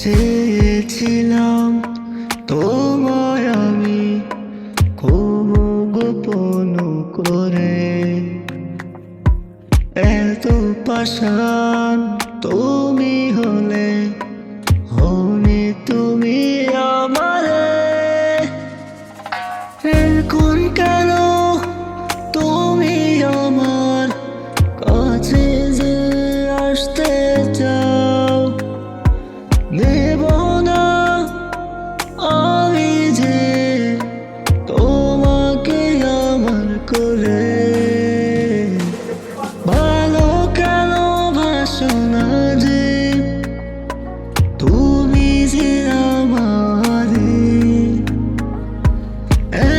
চেয়েছিলাম তোমায় আমি খুব গোপন করে, এত পাষাণ তুমি হলে হলে তুমি আমারে। এখন কেন তুমি আমার কাছে যে আসতে চাও, নেব না আমি যে তোমাকে আমার করে। ভালো কেন বাসো না যে তুমি যে আমারে,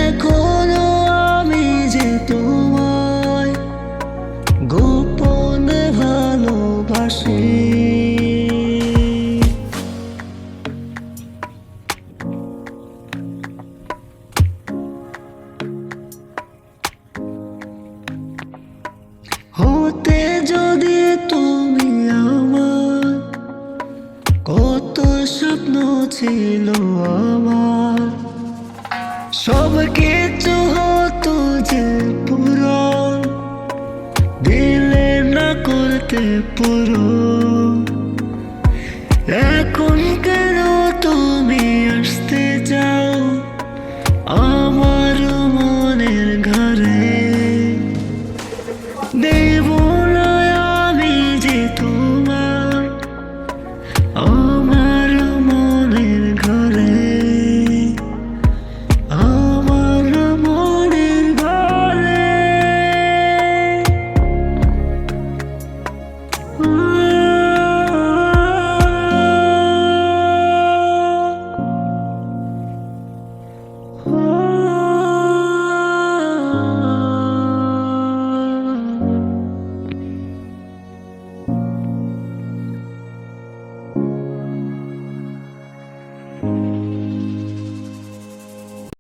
এখনো আমি যে তোমায় গোপনে ভালোবাসি। হতে যদি তুমি আমার, কত স্বপ্ন ছিল আমার, সব কিছু হতো যে পূরণ, দিলে না করতে পুরো। এখন